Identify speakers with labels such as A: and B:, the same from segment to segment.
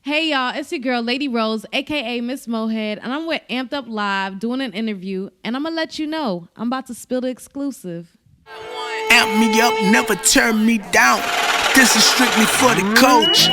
A: Hey y'all, it's your girl Ladii Rose, aka Miss Mohed, and I'm with Amped Up Live doing an interview, and I'm gonna let you know I'm about to spill the exclusive.
B: Amp me up, never turn me down. This is strictly for the coach.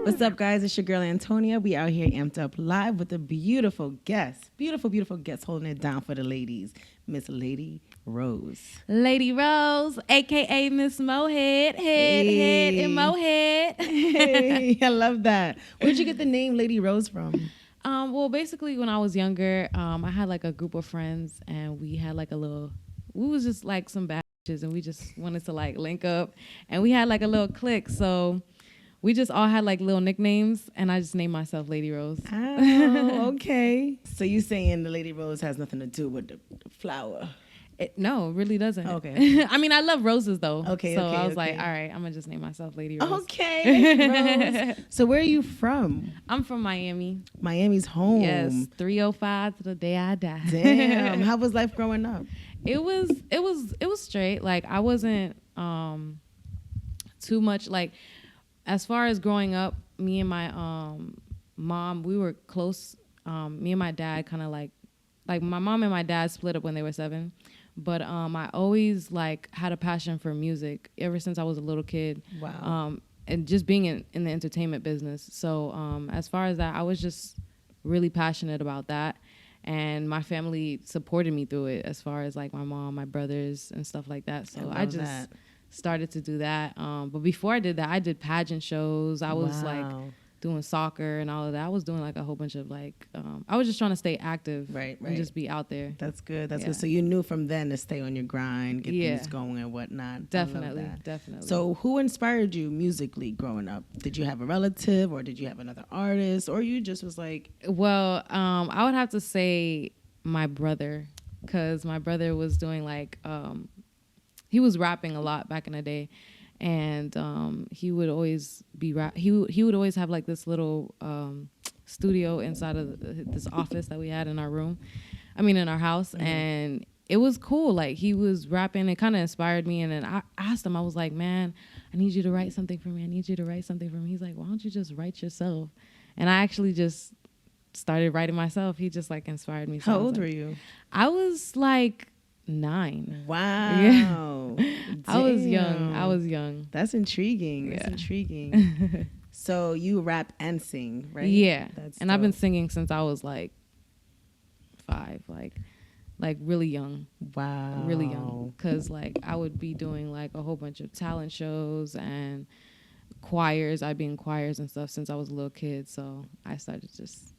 C: What's up, guys? It's your girl Antonia. We out here Amped Up Live with a beautiful guest. Beautiful guest holding it down for the ladies. Miss Ladii Rose.
A: Ladii Rose, aka Miss Mohed, head and Mohed.
C: Hey, I love that. Where'd you get the name Ladii Rose from?
A: Well, basically, when I was younger, I had like a group of friends, and we had like we was just like some bad bitches, and we just wanted to like link up, and we had like a little clique, so we just all had like little nicknames, and I just named myself Ladii Rose.
C: Oh, okay. So you saying the Ladii Rose has nothing to do with the flower?
A: No, it really doesn't.
C: Okay.
A: I mean, I love roses though.
C: Okay.
A: So I was like, all right, I'm gonna just name myself Ladii Rose.
C: Okay, Ladii Rose. So where are you from?
A: I'm from Miami.
C: Miami's home.
A: Yes, 305 to the day I die.
C: Damn. How was life growing up?
A: It was straight. Like I wasn't too much like. As far as growing up, me and my mom, we were close. Me and my dad kind of like my mom and my dad split up when they were 7. But I always like had a passion for music ever since I was a little kid.
C: Wow.
A: And just being in the entertainment business. So as far as that, I was just really passionate about that. And my family supported me through it as far as like my mom, my brothers and stuff like that. So I just started to do that. But before I did that, I did pageant shows. I was like doing soccer and all of that. I was doing like a whole bunch of like, I was just trying to stay active and just be out there.
C: That's good. That's good. So you knew from then to stay on your grind, get things going and whatnot.
A: Definitely.
C: So who inspired you musically growing up? Did you have a relative or did you have another artist or you just was like?
A: Well, I would have to say my brother, because my brother was doing like, he was rapping a lot back in the day, and he would always be he would always have like this little studio inside of this office that we had in our house, and it was cool. Like he was rapping, it kind of inspired me, and then I asked him, I was like, man, I need you to write something for me. He's like, why don't you just write yourself? And I actually just started writing myself. He just like inspired me. So
C: how old were you?
A: I was like 9.
C: Wow.
A: Yeah. I was young.
C: That's intriguing. That's intriguing. So you rap and sing, right?
A: Yeah.
C: That's
A: and
C: dope.
A: I've been singing since I was like 5, like really young.
C: Wow.
A: Really young. Because like I would be doing like a whole bunch of talent shows and choirs. I'd be in choirs and stuff since I was a little kid. So I started just,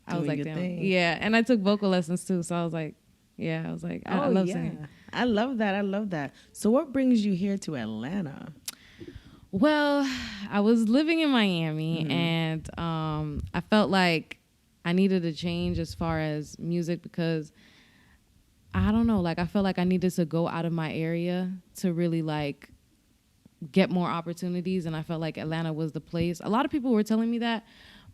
A: I was like, damn.
C: Thing.
A: Yeah. And I took vocal lessons too. So I was like, I love singing.
C: I love that. So what brings you here to Atlanta?
A: Well, I was living in Miami, and I felt like I needed a change as far as music because, I don't know, like I felt like I needed to go out of my area to really like get more opportunities, and I felt like Atlanta was the place. A lot of people were telling me that,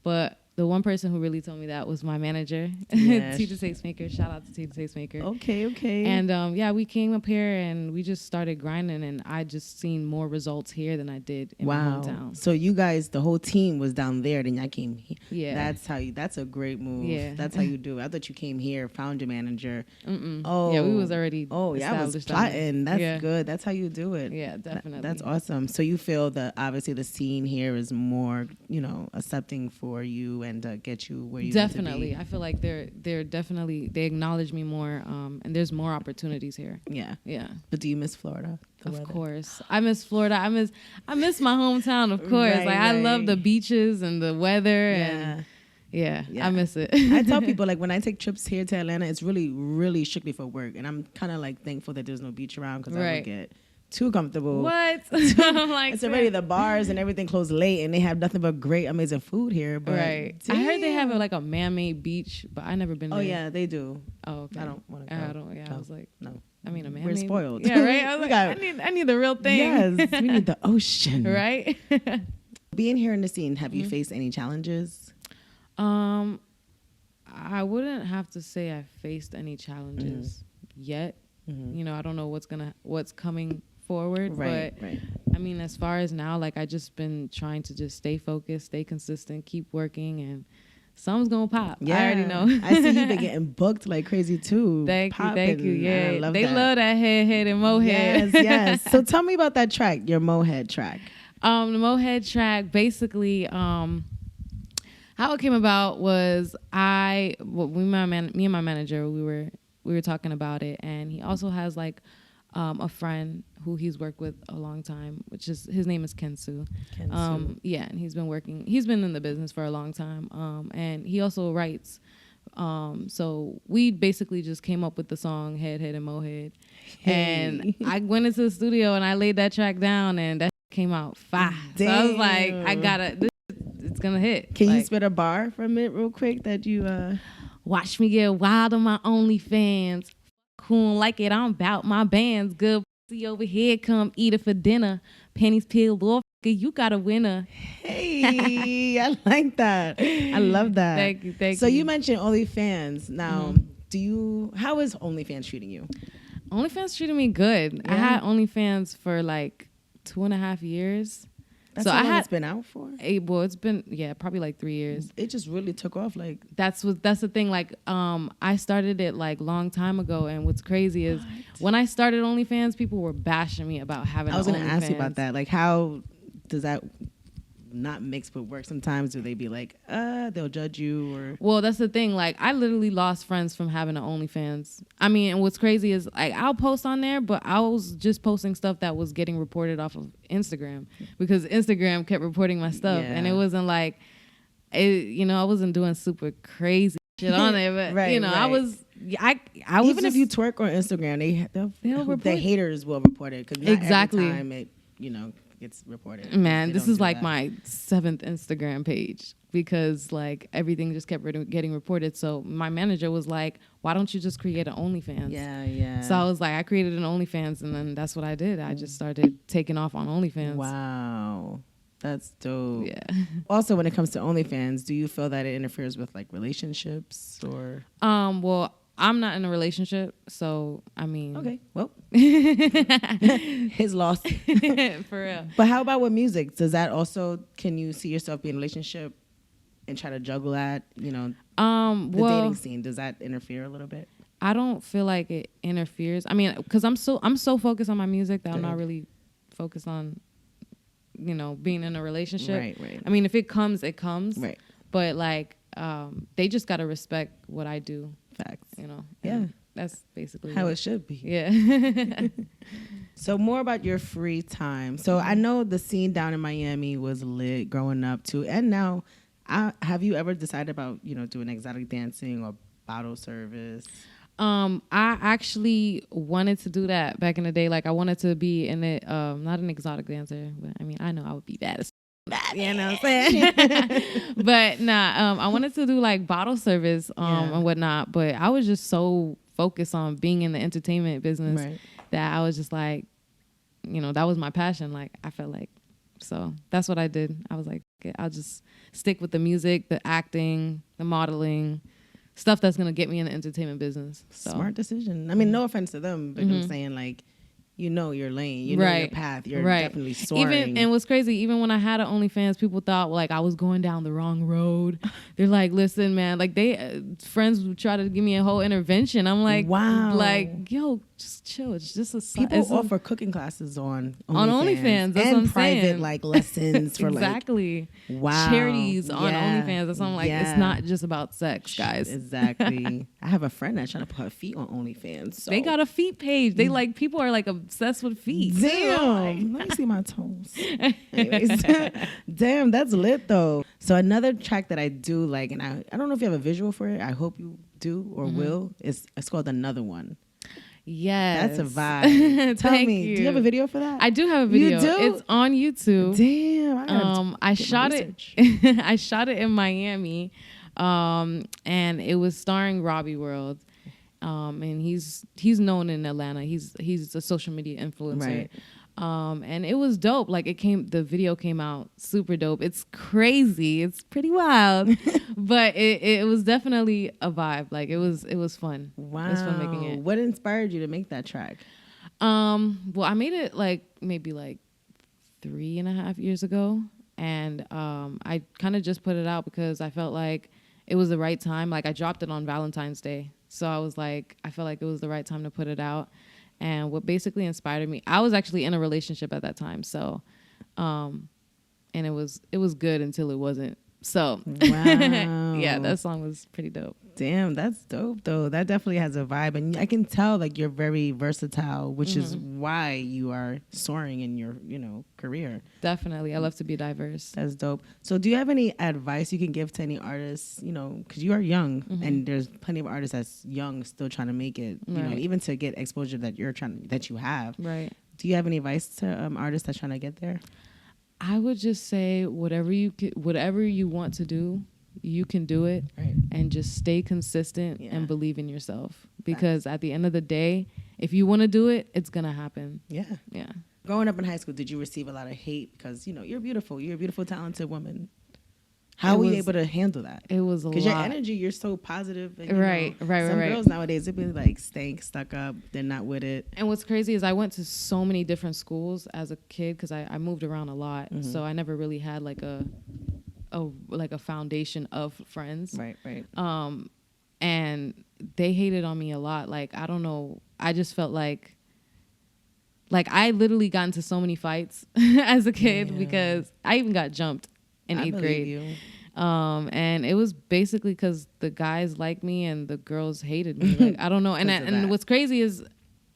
A: but the one person who really told me that was my manager,
C: Yes.
A: Tita Tastemaker. Shout out to Tita Tastemaker.
C: Okay.
A: And we came up here and we just started grinding, and I just seen more results here than I did in my hometown.
C: So you guys, the whole team was down there, then y'all came here.
A: Yeah.
C: That's a great move.
A: Yeah.
C: That's how you do it. I thought you came here, found your manager.
A: Mm-mm.
C: Oh.
A: Yeah, we was already
C: I was plotting. That's good. That's how you do it.
A: Yeah, definitely.
C: That's awesome. So you feel that obviously the scene here is more, accepting for you and get you where you
A: definitely.
C: need to be.
A: I feel like they acknowledge me more, and there's more opportunities here.
C: Yeah.
A: But
C: do you miss Florida?
A: Of course, I miss Florida. I miss my hometown. Of course, I love the beaches and the weather. And I miss it.
C: I tell people like when I take trips here to Atlanta, it's really, really strictly for work, and I'm kind of like thankful that there's no beach around because I would get too comfortable.
A: What? I'm like,
C: it's already the bars and everything close late, and they have nothing but great, amazing food here. But
A: I heard they have like a man-made beach, but I never been there.
C: Oh yeah, they do.
A: Oh, okay.
C: I don't want to go.
A: I don't. Yeah, no. I was like,
C: no.
A: I mean, a man-made.
C: We're spoiled.
A: Yeah, right. I was like, I need the real thing.
C: Yes, we need the ocean.
A: Right.
C: Being here in the scene, have you faced any challenges?
A: I wouldn't have to say I faced any challenges yet. You know, I don't know what's coming forward.
C: Right.
A: I mean, as far as now, like I just been trying to just stay focused, stay consistent, keep working, and something's gonna pop.
C: Yeah,
A: I already know.
C: I see you've been getting booked like crazy too.
A: Thank you. Yeah,
C: I love
A: they
C: that.
A: love that head and Mohed.
C: Yes. So tell me about that track, your Mohed track.
A: The Mohed track, basically, how it came about was me and my manager, we were talking about it, and he also has like a friend who he's worked with a long time, his name is Kensu. Yeah, and he's been in the business for a long time. And he also writes. So we basically just came up with the song Head and Mohed. And I went into the studio and I laid that track down, and that came out fire. So I was like, it's gonna hit.
C: Can you spit a bar from it real quick that you
A: watch me get wild on my OnlyFans. Cool like it, I'm about my bands. Good pussy over here, come eat it for dinner. Pennies peeled off, you got a winner.
C: Hey, I like that. I love that.
A: Thank you.
C: So you mentioned OnlyFans. Now, how is OnlyFans treating you?
A: OnlyFans treating me good.
C: Yeah.
A: I had OnlyFans for like 2.5 years.
C: That's how long it's been out for?
A: It's been probably like 3 years.
C: It just really took off. Like
A: that's the thing. Like I started it like long time ago, and what's crazy is when I started OnlyFans, people were bashing me about having. I was going to
C: ask you about that. Like, how does that not mix with work? Sometimes do they be like, they'll judge you or?
A: Well, that's the thing. Like, I literally lost friends from having an OnlyFans. I mean, and what's crazy is like I'll post on there, but I was just posting stuff that was getting reported off of Instagram because Instagram kept reporting my stuff, and it wasn't like, I wasn't doing super crazy shit on there, but I was. I was
C: even if you twerk on Instagram, the haters will report it because every time it gets reported.
A: Man, this is like my 7th Instagram page because like everything just kept getting reported. So my manager was like, "Why don't you just create an OnlyFans?"
C: Yeah.
A: So I was like, I created an OnlyFans, and then that's what I did. I just started taking off on OnlyFans.
C: Wow. That's dope.
A: Yeah.
C: Also, when it comes to OnlyFans, do you feel that it interferes with like relationships or?
A: Well, I'm not in a relationship, so I mean.
C: Okay. Well, his loss.
A: For real.
C: But how about with music? Does that also? Can you see yourself being in a relationship and try to juggle that? The dating scene. Does that interfere a little bit?
A: I don't feel like it interferes. I mean, because I'm so focused on my music that I'm not really focused on. Being in a relationship.
C: Right.
A: I mean, if it comes, it comes.
C: Right.
A: But like, they just gotta respect what I do.
C: Facts.
A: Yeah. That's basically
C: how it should be.
A: Yeah.
C: So more about your free time. So I know the scene down in Miami was lit growing up too, and now, have you ever decided about doing exotic dancing or bottle service?
A: I actually wanted to do that back in the day. Like I wanted to be in it, not an exotic dancer, but I mean, I know I would be bad as you know what I'm saying? But I wanted to do like bottle service, and whatnot, but I was just so focused on being in the entertainment business that I was just like, that was my passion. Like I felt like, so that's what I did. I was like, okay, I'll just stick with the music, the acting, the modeling, stuff that's going to get me in the entertainment business. So.
C: Smart decision. I mean, no offense to them, but I'm saying like, your lane, your path, you're definitely soaring.
A: And what's crazy, even when I had an OnlyFans, people thought like I was going down the wrong road. They're like, listen, man, like friends would try to give me a whole intervention. I'm like,
C: wow,
A: like, yo, just chill. It's just a
C: people offer cooking classes on
A: OnlyFans. That's
C: and
A: what I'm
C: private
A: saying.
C: like lessons for
A: exactly.
C: Wow,
A: charities on OnlyFans. That's something like it's not just about sex, guys.
C: Exactly. I have a friend that's trying to put her feet on OnlyFans. So.
A: They got a feet page. They like people are like obsessed with feet.
C: Damn, let me see my toes. Anyways, damn, that's lit though. So another track that I do like, and I don't know if you have a visual for it. I hope you do or will. It's called Another One.
A: Yes.
C: That's a vibe. Tell me,
A: you.
C: do you have a video for that?
A: I do have a video.
C: You do?
A: It's on YouTube.
C: Damn.
A: I shot it. I shot it in Miami, and it was starring Robbie World. And he's known in Atlanta. He's a social media influencer. And it was dope. Like the video came out super dope. It's crazy. It's pretty wild, but it was definitely a vibe. Like it was fun.
C: Wow.
A: It was fun making it.
C: What inspired you to make that track?
A: Well, I made it maybe 3.5 years ago. And I kind of just put it out because I felt like it was the right time. Like I dropped it on Valentine's Day. So I was like, I felt like it was the right time to put it out. And what basically inspired me, I was actually in a relationship at that time. So, and it was good until it wasn't. So,
C: wow.
A: Yeah, that song was pretty dope.
C: Damn, that's dope though. That definitely has a vibe, and I can tell like you're very versatile, which is why you are soaring in your, career.
A: Definitely, I love to be diverse.
C: That's dope. So, do you have any advice you can give to any artists? Because you are young, and there's plenty of artists that's young still trying to make it. Even to get exposure that you have.
A: Right.
C: Do you have any advice to artists that's trying to get there?
A: I would just say whatever you want to do, you can do it,
C: right.
A: And just stay consistent and believe in yourself. Because at the end of the day, if you want to do it, it's gonna happen.
C: Yeah.
A: Yeah.
C: Growing up in high school, did you receive a lot of hate because you're beautiful, you're a beautiful, talented woman? How were you able to handle that?
A: It was a lot.
C: Because your energy, you're so positive. And,
A: right.
C: Some girls nowadays, they be like stuck up. They're not with it.
A: And what's crazy is I went to so many different schools as a kid because I moved around a lot. So I never really had like a foundation of friends.
C: Right.
A: And they hated on me a lot. Like, I don't know. I just felt like I literally got into so many fights as a kid because I even got jumped in 8th grade. And it was basically because the guys liked me and the girls hated me. Like, I don't know. And what's crazy is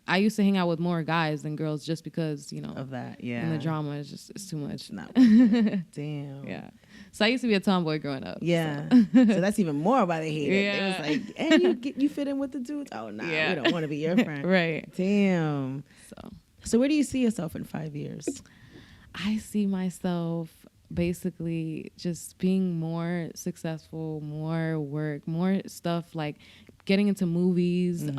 A: I used to hang out with more guys than girls just because, of that. Yeah. And the drama is it's too much.
C: Not damn.
A: Yeah. So I used to be a tomboy growing up.
C: Yeah. So that's even more why they hate it. It was like, and you fit in with the dudes. Oh, nah, we don't want to be your friend.
A: Right.
C: Damn. So where do you see yourself in 5 years?
A: I see myself basically just being more successful, more work, more stuff, like getting into movies,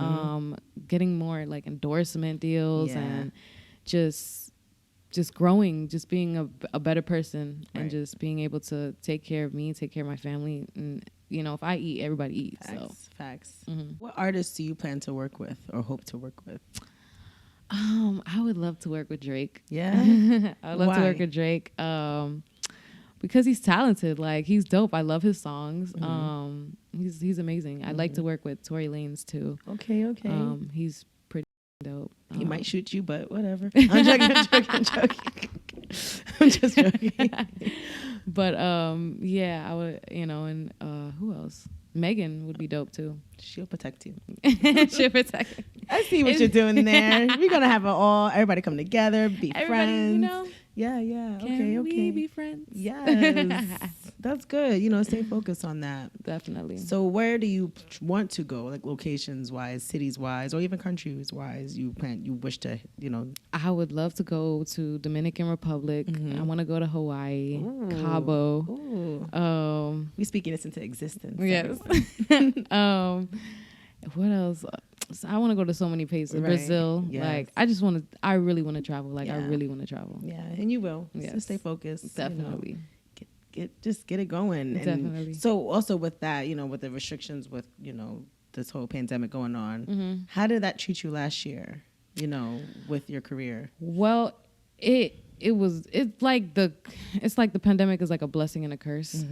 A: getting more like endorsement deals, and just growing, just being a better person, and just being able to take care of me, take care of my family. And if I eat, everybody eats.
C: Facts. What artists do you plan to work with or hope to work with?
A: I would love to work with Drake.
C: Yeah.
A: I would love to work with Drake. Because he's talented. Like, he's dope. I love his songs. He's amazing. I'd like to work with Tory Lanez too.
C: Okay.
A: He's pretty dope.
C: He might shoot you, but whatever. I'm joking. I'm just joking.
A: But I would, and who else? Megan would be dope too.
C: She'll protect you.
A: She'll protect you.
C: I see what you're doing there. We're gonna have everybody come together, be friends. Yeah.
A: Can we be friends?
C: Yes. That's good. Stay focused on that.
A: Definitely.
C: So where do you want to go, like locations wise, cities wise, or even countries wise? You wish to,
A: I would love to go to Dominican Republic. I want to go to Hawaii, Cabo.
C: Ooh. We speaking this into existence.
A: Yes. What else? I want to go to so many places. Right. Brazil. Yes. Like, I really want to travel. Like, I really want to travel.
C: Yeah, and you will. Yes. So stay focused.
A: Definitely.
C: Just get it going.
A: Definitely.
C: And so also with that, with the restrictions with, this whole pandemic going on, how did that treat you last year, with your career?
A: Well, it's like the pandemic is like a blessing and a curse.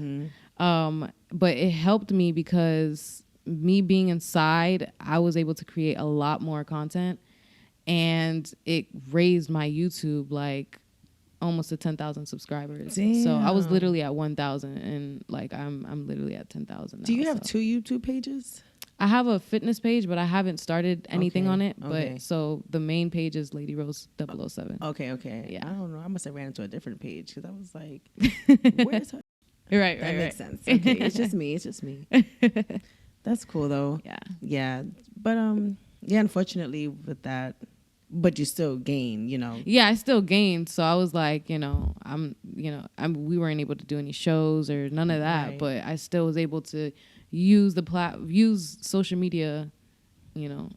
A: But it helped me because me being inside, I was able to create a lot more content, and it raised my YouTube like almost to 10,000 subscribers. Damn. So I was literally at 1,000, and like I'm literally at 10,000 now.
C: Do you have 2 YouTube pages?
A: I have a fitness page, but I haven't started anything on it. But so the main page is Ladii Rose 007.
C: Okay.
A: Yeah.
C: I don't know. I must have ran into a different page because I was like, where's her?
A: Right.
C: That makes sense. Okay. It's just me. That's cool though. Yeah. But unfortunately with that, but you still gain,
A: Yeah, I still gained. So I was like, we weren't able to do any shows or none of that, but I still was able to use social media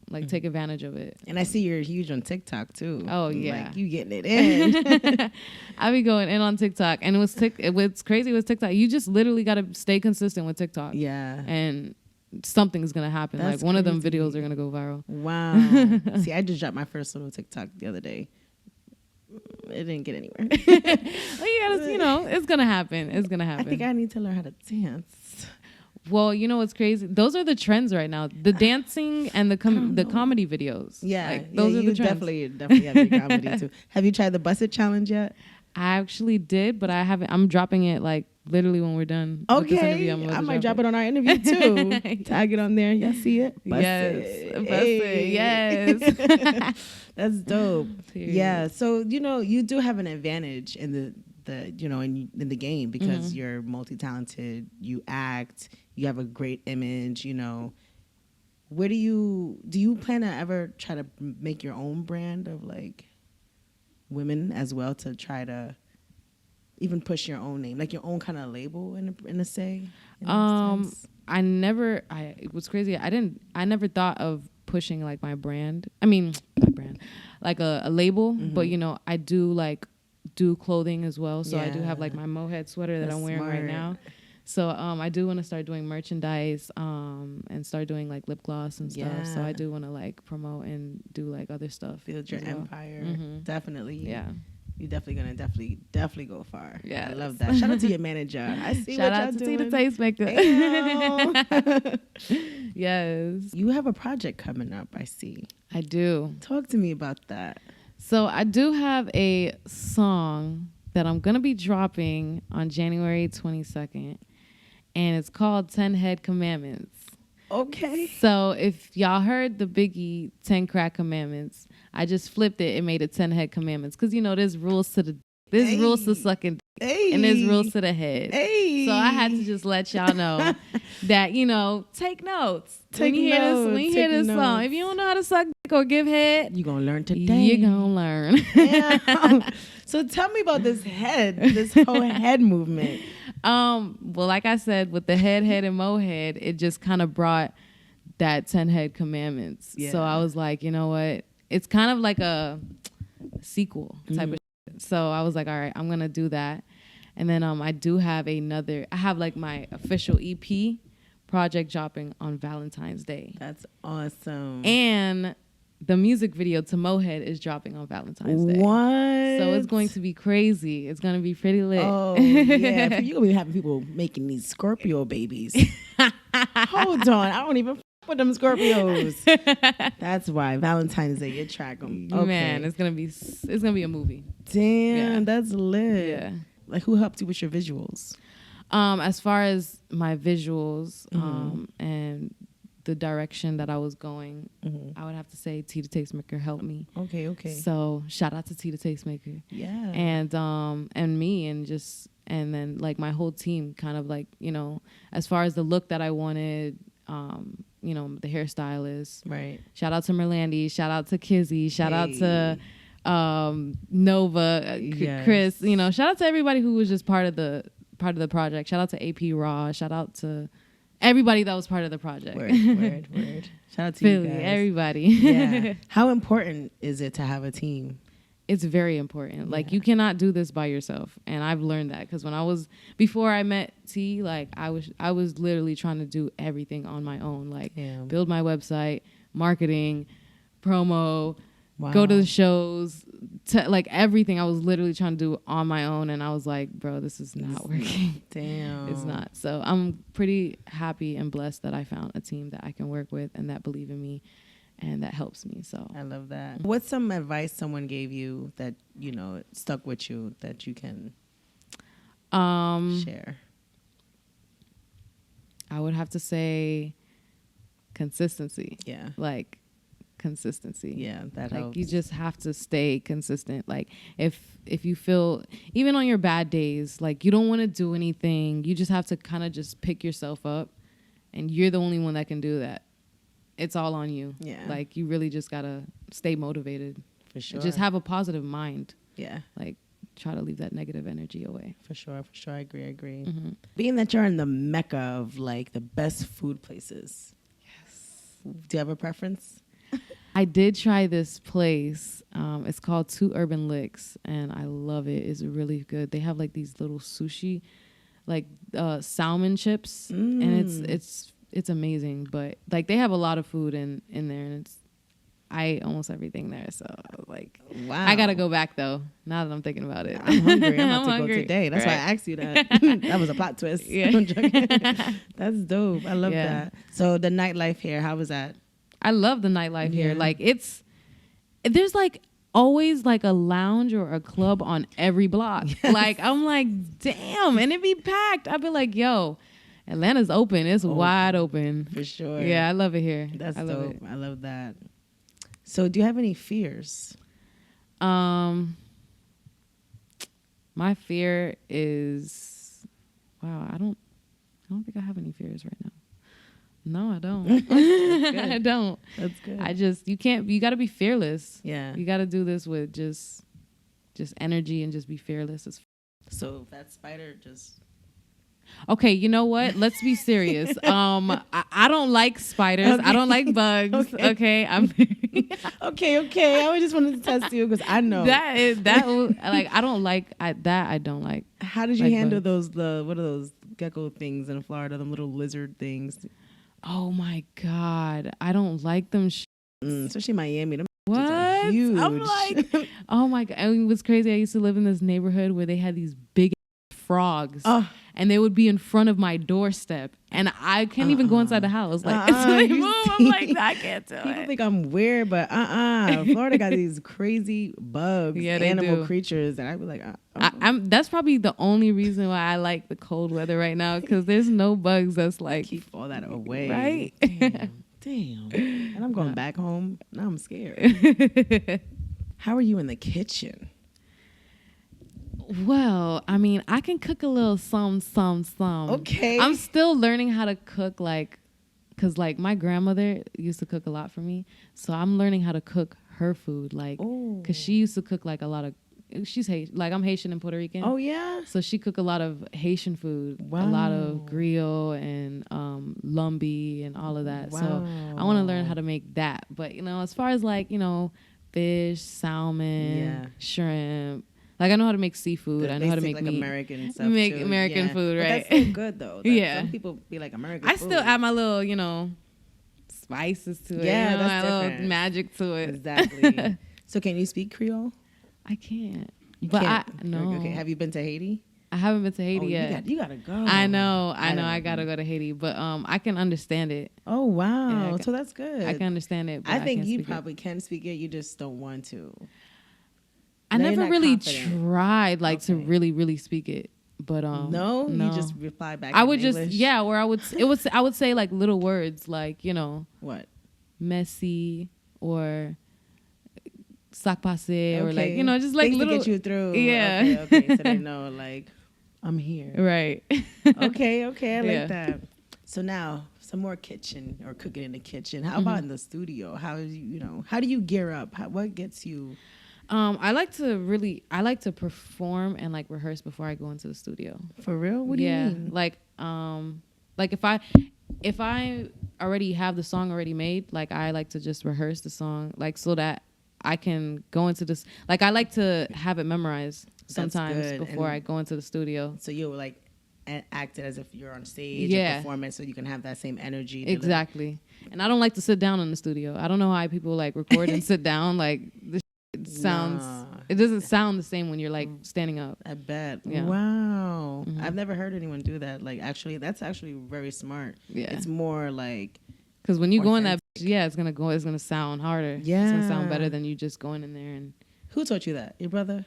A: like take advantage of it.
C: And I see you're huge on TikTok too.
A: Oh yeah,
C: like you getting it in.
A: I be going in on TikTok, and what's crazy with TikTok, you just literally got to stay consistent with TikTok.
C: Yeah,
A: and something's gonna happen.
C: That's
A: like one of them
C: crazy.
A: videos are gonna go viral.
C: Wow. See, I just dropped my first little TikTok the other day. It didn't get anywhere.
A: Well, you gotta, it's gonna happen. It's gonna happen.
C: I think I need to learn how to dance.
A: Well, you know what's crazy? Those are the trends right now. The dancing and the comedy videos.
C: Yeah,
A: like, those are the trends.
C: Definitely have the comedy too. Have you tried the Bust It challenge yet?
A: I actually did, but I haven't. I'm dropping it like literally when we're done. With this interview,
C: I might drop it on our interview too. Tag it on there. Y'all see it? Bust
A: yes,
C: it.
A: Bust it. Yes.
C: That's dope.
A: Period.
C: Yeah. So you do have an advantage in the in the game because you're multi-talented. You act. You have a great image. Where do you plan to ever try to make your own brand of like women as well, to try to even push your own name, like your own kind of label in a sense?
A: What's crazy, I never thought of pushing like my brand. I mean, my brand, like a label, but I do clothing as well. So I do have like my Mohed sweater that I'm wearing right now. So I do want to start doing merchandise and start doing like lip gloss and stuff. So I do want to like promote and do like other stuff.
C: Build your empire. Definitely.
A: Yeah.
C: You're definitely gonna definitely go far. Yeah, I love that. Shout out to your manager. I see
A: Shout
C: what
A: out
C: y'all
A: to
C: doing.
A: Tina Tastemaker. Yes.
C: You have a project coming up, I see.
A: I do.
C: Talk to me about that.
A: So I do have a song that I'm gonna be dropping on January 22nd, and it's called 10 Head Commandments.
C: Okay.
A: So if y'all heard the Biggie 10 Crack Commandments, I just flipped it and made it 10 Head Commandments. Because, there's rules to rules to sucking and there's rules to the head. So I had to just let y'all know that, take notes. When you hear this song, if you don't know how to suck dick or give head,
C: you're going to learn today.
A: You're going to learn.
C: Yeah. So tell me about this whole head movement.
A: Well, like I said, with the head and Mohed, it just kind of brought that 10 Head Commandments. Yeah. So I was like, you know what? It's kind of like a sequel type of shit. So I was like, all right, I'm going to do that. And then I have like my official EP project dropping on Valentine's Day.
C: That's awesome.
A: And the music video to Mohed is dropping on Valentine's Day.
C: What?
A: So it's going to be crazy. It's going to be pretty lit.
C: Oh, yeah. You're going to be having people making these Scorpio babies. Hold on. I don't even with them Scorpios. That's why Valentine's Day, you track them. Okay.
A: Man, it's gonna be a movie.
C: Damn, that's lit.
A: Yeah.
C: Like, who helped you with your visuals?
A: As far as my visuals, and the direction that I was going, I would have to say Tina Tastemaker helped me.
C: Okay.
A: So shout out to Tina Tastemaker.
C: Yeah.
A: And me and then like my whole team, kind of like, as far as the look that I wanted, the hairstylist.
C: Right.
A: Shout out to Merlandi. Shout out to Kizzy. Shout out to Nova, Chris. Shout out to everybody who was just part of the project. Shout out to AP Raw. Shout out to everybody that was part of the project.
C: Word. Shout out to
A: Philly,
C: you guys.
A: everybody.
C: Yeah. How important is it to have a team?
A: It's very important. Like, you cannot do this by yourself. And I've learned that because before I met T, like I was literally trying to do everything on my own. Like, build my website, marketing, promo, go to the shows, like everything. I was literally trying to do on my own. And I was like, bro, this is not working.
C: Damn.
A: It's not. So I'm pretty happy and blessed that I found a team that I can work with and that believe in me. And that helps me. So
C: I love that. What's some advice someone gave you that, stuck with you that you can share?
A: I would have to say consistency.
C: Yeah.
A: Like consistency.
C: Yeah, that
A: like
C: helps.
A: You just have to stay consistent. Like if you feel, even on your bad days, like you don't want to do anything, you just have to kind of just pick yourself up, and you're the only one that can do that. It's all on you.
C: Yeah.
A: Like, you really just got to stay motivated.
C: For sure.
A: Just have a positive mind.
C: Yeah.
A: Like, try to leave that negative energy away.
C: For sure. I agree. Being that you're in the mecca of, like, the best food places.
A: Yes.
C: Do you have a preference?
A: I did try this place. It's called Two Urban Licks, and I love it. It's really good. They have like these little sushi, like salmon chips, and it's amazing. But like they have a lot of food in there, and I ate almost everything there. So I was like,
C: wow,
A: I gotta go back though. Now that I'm thinking about it,
C: I'm hungry. I'm about to
A: hungry.
C: go today. That's why I asked you that. That was a plot twist.
A: Yeah.
C: That's dope. I love that. So the nightlife here, how was that?
A: I love the nightlife here. Like there's like always like a lounge or a club on every block. Yes. Like I'm like, damn, and it be packed. I'd be like, yo, Atlanta's open. It's wide open.
C: For sure.
A: Yeah, I love it here.
C: That's
A: I love
C: dope. I love that. So do you have any fears?
A: My fear is, wow, I don't think I have any fears right now. No, I don't. I don't.
C: That's good.
A: You got to be fearless.
C: Yeah.
A: You got to do this with just energy and just be fearless.
C: So that spider just...
A: Okay, you know what? Let's be serious. I don't like spiders. Okay. I don't like bugs. Okay.
C: Okay. I just wanted to test you because I know
A: like I don't like that. I don't like.
C: How did you handle bugs. What are those gecko things in Florida? Them little lizard things.
A: Oh my God, I don't like them.
C: Especially Miami. Them
A: what?
C: Huge.
A: I'm like, oh my God. I mean, it was crazy. I used to live in this neighborhood where they had these big frogs. And they would be in front of my doorstep, and I can't even go inside the house. Like, I'm like, I can't do it.
C: People think I'm weird, but Florida got these crazy bugs, animal creatures, and I'd be like,
A: that's probably the only reason why I like the cold weather right now, because there's no bugs that's like
C: keep all that away,
A: right?
C: Damn. And I'm going back home. Now I'm scared. How are you in the kitchen?
A: Well, I mean, I can cook a little some.
C: Okay.
A: I'm still learning how to cook, like, because, like, my grandmother used to cook a lot for me. So I'm learning how to cook her food, like, because she used to cook, like, a lot of, I'm Haitian and Puerto Rican.
C: Oh, yeah?
A: So she cooked a lot of Haitian food, a lot of griot and lumbi and all of that. Wow. So I want to learn how to make that. But, as far as, like, fish, salmon, shrimp, like, I know how to make seafood. I know how to make
C: like
A: meat.
C: American stuff
A: Make
C: too.
A: American food, right?
C: But that's still good, though. Some people be like American food.
A: I still add my little, spices to it.
C: Yeah, that's
A: my
C: different.
A: little magic to it.
C: Exactly. So can you speak Creole?
A: I can't.
C: You
A: but
C: can't?
A: No.
C: Okay. Have you been to Haiti?
A: I haven't been to Haiti yet.
C: You gotta go.
A: I know. I gotta go to Haiti, but I can understand it.
C: Oh wow! So that's good.
A: I can understand it. But
C: I think you probably can speak it. You just don't want to.
A: I never really tried to really, really speak it. But
C: no, you just reply back.
A: I would
C: in English.
A: I would say like little words like,
C: what?
A: Messy or sac passe or like, just like
C: things
A: little
C: to get you through.
A: Yeah.
C: Okay. So they know like I'm here.
A: Right.
C: Okay. I like that. So now some more kitchen or cooking in the kitchen. How about in the studio? How do how do you gear up? What gets you?
A: I like to perform and like rehearse before I go into the studio.
C: For real? What do you mean?
A: Like if I already have the song already made, like I like to just rehearse the song, like so that I can go into this. Like I like to have it memorized sometimes before I go into the studio.
C: So you'll like act it as if you're on stage and perform it, so you can have that same energy.
A: Exactly. And I don't like to sit down in the studio. I don't know why people like record and sit down. Like this it doesn't sound the same when you're like standing up.
C: I bet.
A: Yeah.
C: Wow. I've never heard anyone do that. Like actually, that's actually very smart.
A: Yeah.
C: It's more like,
A: because when you go in that, it's gonna sound harder.
C: Yeah.
A: It's gonna sound better than you just going in there. And
C: who taught you that? Your brother?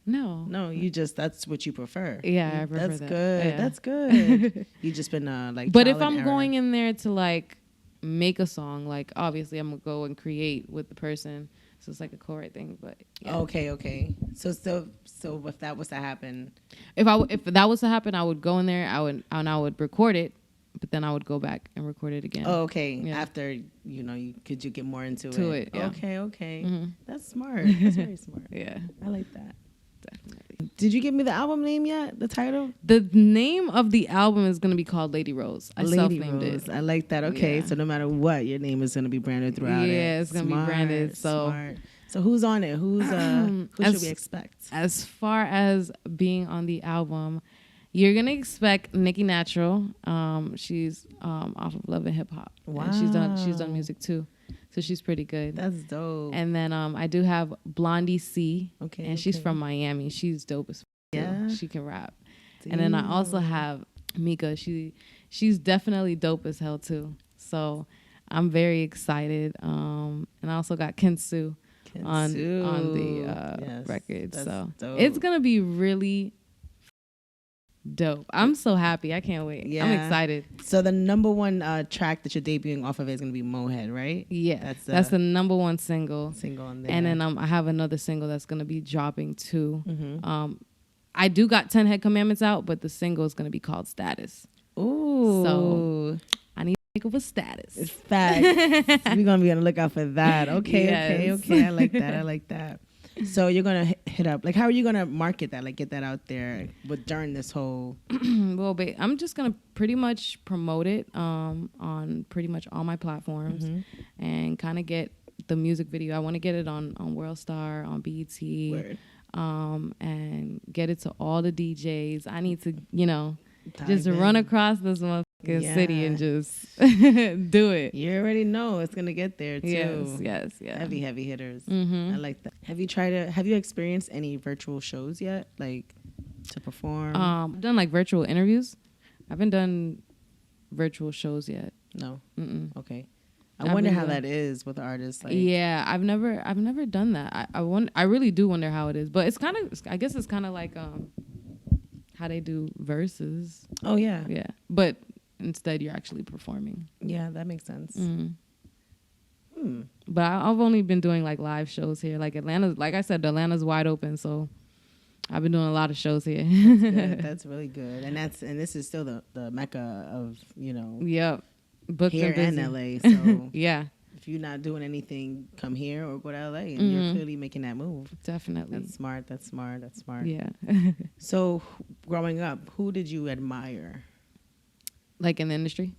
A: No,
C: you just, that's what you prefer.
A: Yeah, I prefer
C: that's
A: that.
C: Good.
A: Yeah.
C: That's good. You just been like.
A: But if I'm going in there to like make a song, like obviously I'm gonna go and create with the person, so it's like a co-write thing. But yeah.
C: Okay. So if that was to happen,
A: if that was to happen, I would go in there. I would record it, but then I would go back and record it again.
C: Oh, okay.
A: Yeah.
C: After you get more into
A: it. Yeah.
C: Okay. That's smart. That's very smart.
A: Yeah,
C: I like that.
A: Definitely.
C: Did you give me the album name yet? The title?
A: The name of the album is going to be called Ladii Rose. I
C: Lady
A: self-named
C: Rose.
A: it.
C: I like that. Okay,
A: Yeah.
C: so no matter what, your name is going to be branded throughout it.
A: Yeah, it's going to be branded. So,
C: smart. So who's on it? Who should we expect?
A: As far as being on the album, you're going to expect Nicki Natural. She's off of Love and Hip Hop.
C: Wow.
A: And she's done music too. So she's pretty good.
C: That's dope.
A: And then I do have Blondie C.
C: Okay.
A: And she's from Miami. She's dope as
C: Yeah.
A: She can rap. And then I also have Mika. She's definitely dope as hell too. So I'm very excited. And I also got Kensu on the record. So
C: dope.
A: it's gonna be really dope. I'm so happy. I can't wait.
C: Yeah.
A: I'm excited.
C: So the number one track that you're debuting off of is gonna be Mohed, right?
A: Yeah, that's the number one single.
C: Single on there.
A: And then I have another single that's gonna be dropping too.
C: Mm-hmm.
A: I do got 10 Head Commandments out, but the single is gonna be called Status.
C: Ooh.
A: So I need to think of a status.
C: It's fact. We're gonna be on the lookout for that. Okay,
A: Yes.
C: okay. I like that. I like that. So you're gonna hit up. Like, how are you gonna market that? Like, get that out there. But during this whole,
A: Well, I'm just gonna pretty much promote it on pretty much all my platforms, and kind of get the music video. I want to get it on WorldStar, on BET,
C: Word.
A: And get it to all the DJs. I need to,
C: Dive
A: just
C: in.
A: run across this motherfucking city and just do it.
C: You already know it's gonna get there too.
A: Yes.
C: Heavy hitters.
A: Mm-hmm.
C: I like that. Have you experienced any virtual shows yet? Like to perform?
A: I've done like virtual interviews. I haven't done virtual shows yet.
C: No.
A: Mm-mm.
C: Okay.
A: I've
C: I wonder
A: been
C: how
A: doing-
C: that is with artists. Like,
A: Yeah, I've never done that. I really do wonder how it is, but it's kind of, I guess it's kind of like how they do verses.
C: Oh yeah.
A: Yeah, but instead you're actually performing.
C: Yeah, that makes sense.
A: But I've only been doing like live shows here. Like Atlanta's, like I said, Atlanta's wide open, so I've been doing a lot of shows here.
C: Good. That's really good. And this is still the mecca of,
A: Yep, booked
C: here
A: and
C: and
A: busy.
C: LA. So
A: Yeah,
C: if you're not doing anything, come here or go to LA, and you're clearly making that move.
A: definitely.
C: That's smart.
A: Yeah,
C: So growing up, who did you admire?
A: like in the industry.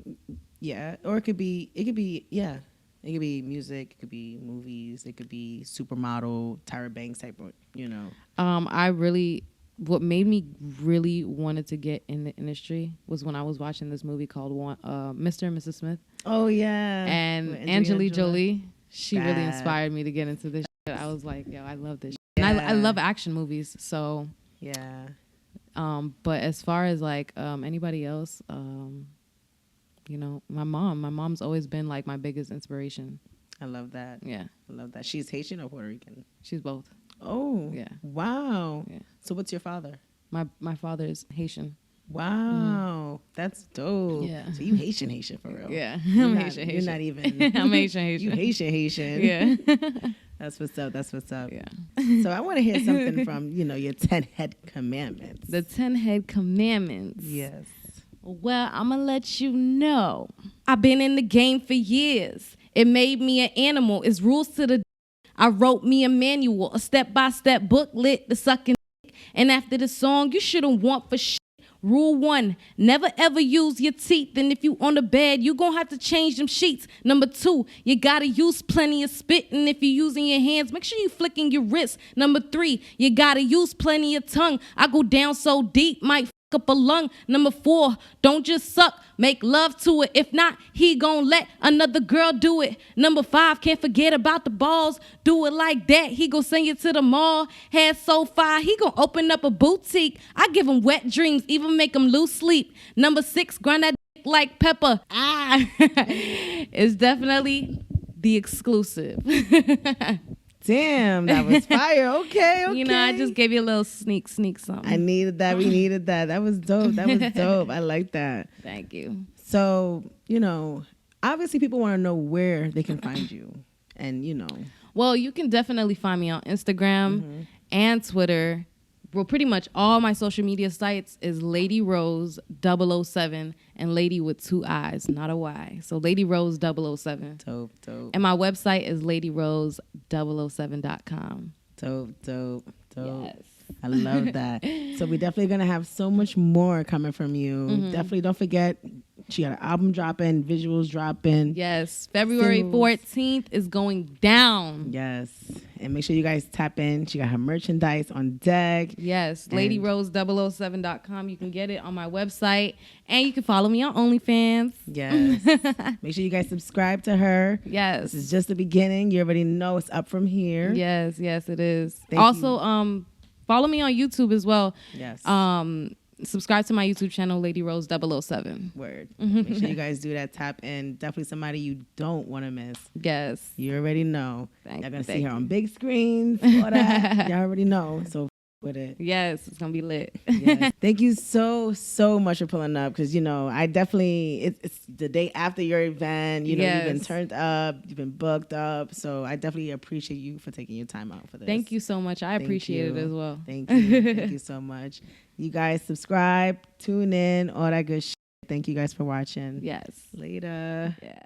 C: Yeah, or it could be yeah. It could be music, it could be movies, it could be supermodel, Tyra Banks type of,
A: What made me really wanted to get in the industry was when I was watching this movie called Mr. and Mrs. Smith.
C: Oh yeah.
A: And
C: With
A: Angelina
C: Angelina
A: Jolie, she really
C: Bad.
A: inspired me to get into this shit. I was like, yo, I love this shit. And I love action movies, so
C: Yeah.
A: but as far as like anybody else, my mom's always been like my biggest inspiration.
C: I love that.
A: Yeah,
C: I love that. She's Haitian or Puerto Rican?
A: she's both.
C: Oh.
A: Yeah.
C: Wow.
A: Yeah.
C: So what's your father?
A: My father is Haitian.
C: Wow. That's dope.
A: Yeah.
C: So you Haitian for real.
A: Yeah,
C: You're
A: I'm
C: not-
A: Haitian.
C: You're not even.
A: I'm Haitian.
C: You Haitian.
A: Yeah.
C: That's what's up.
A: Yeah.
C: So I want to hear something from, your 10 head commandments.
A: The 10 Head Commandments.
C: Yes.
A: Well, I'm going to let you know. I've been in the game for years. It made me an animal. It's rules to the I wrote me a manual, a step-by-step booklet to sucking dick. And after the song, you shouldn't want for shit. Rule 1, never ever use your teeth. And if you on the bed, you gonna have to change them sheets. Number 2, you gotta use plenty of spit. And if you're using your hands, make sure you flicking your wrist. Number 3, you gotta use plenty of tongue. I go down so deep, might up a lung. Number 4, don't just suck, make love to it. If not, he gon' let another girl do it. Number 5, can't forget about the balls. Do it like that, he gon' send you to the mall. Head so far, he gon' open up a boutique. I give him wet dreams, even make him lose sleep. Number 6, grind that dick like pepper. It's definitely the exclusive.
C: Damn, that was fire. Okay.
A: I just gave you a little sneak something.
C: I needed that. We needed that. That was dope. I like that.
A: Thank you.
C: So, obviously people want to know where they can find you. And,
A: Well, you can definitely find me on Instagram and Twitter. Well, pretty much all my social media sites is Ladii Rose 007 and Lady with 2 eyes, not a Y. So Ladii Rose 007.
C: Dope.
A: And my website is LadiRose007.com.
C: Dope. dope.
A: Yes.
C: I love that. So we're definitely going to have so much more coming from you. Definitely don't forget, she got an album dropping, visuals dropping.
A: Yes. February
C: Singles.
A: 14th is going down.
C: Yes. And make sure you guys tap in. She got her merchandise on deck.
A: Yes.
C: And
A: LadiiRose007.com. You can get it on my website. And you can follow me on OnlyFans.
C: Yes. Make sure you guys subscribe to her.
A: Yes.
C: This is just the beginning. You already know it's up from here.
A: Yes. Yes, it is.
C: Thank
A: also, follow me on YouTube as well.
C: Yes.
A: Subscribe to my YouTube channel, LadiiRose007.
C: Word. Make sure you guys do that. Tap in. Definitely somebody you don't want to miss.
A: Yes.
C: You already know.
A: Y'all
C: Y'all gonna see her on big screens. All that. Y'all already know. So with it.
A: Yes, it's gonna be lit.
C: Yes. Thank you so much for pulling up, because I definitely it's the day after your event. You've been turned up, you've been booked up. So I definitely appreciate you for taking your time out for this.
A: Thank you so much. I appreciate it as well.
C: Thank you. Thank you so much. You guys subscribe, tune in, all that good shit. Thank you guys for watching.
A: Yes.
C: Later.
A: Yeah.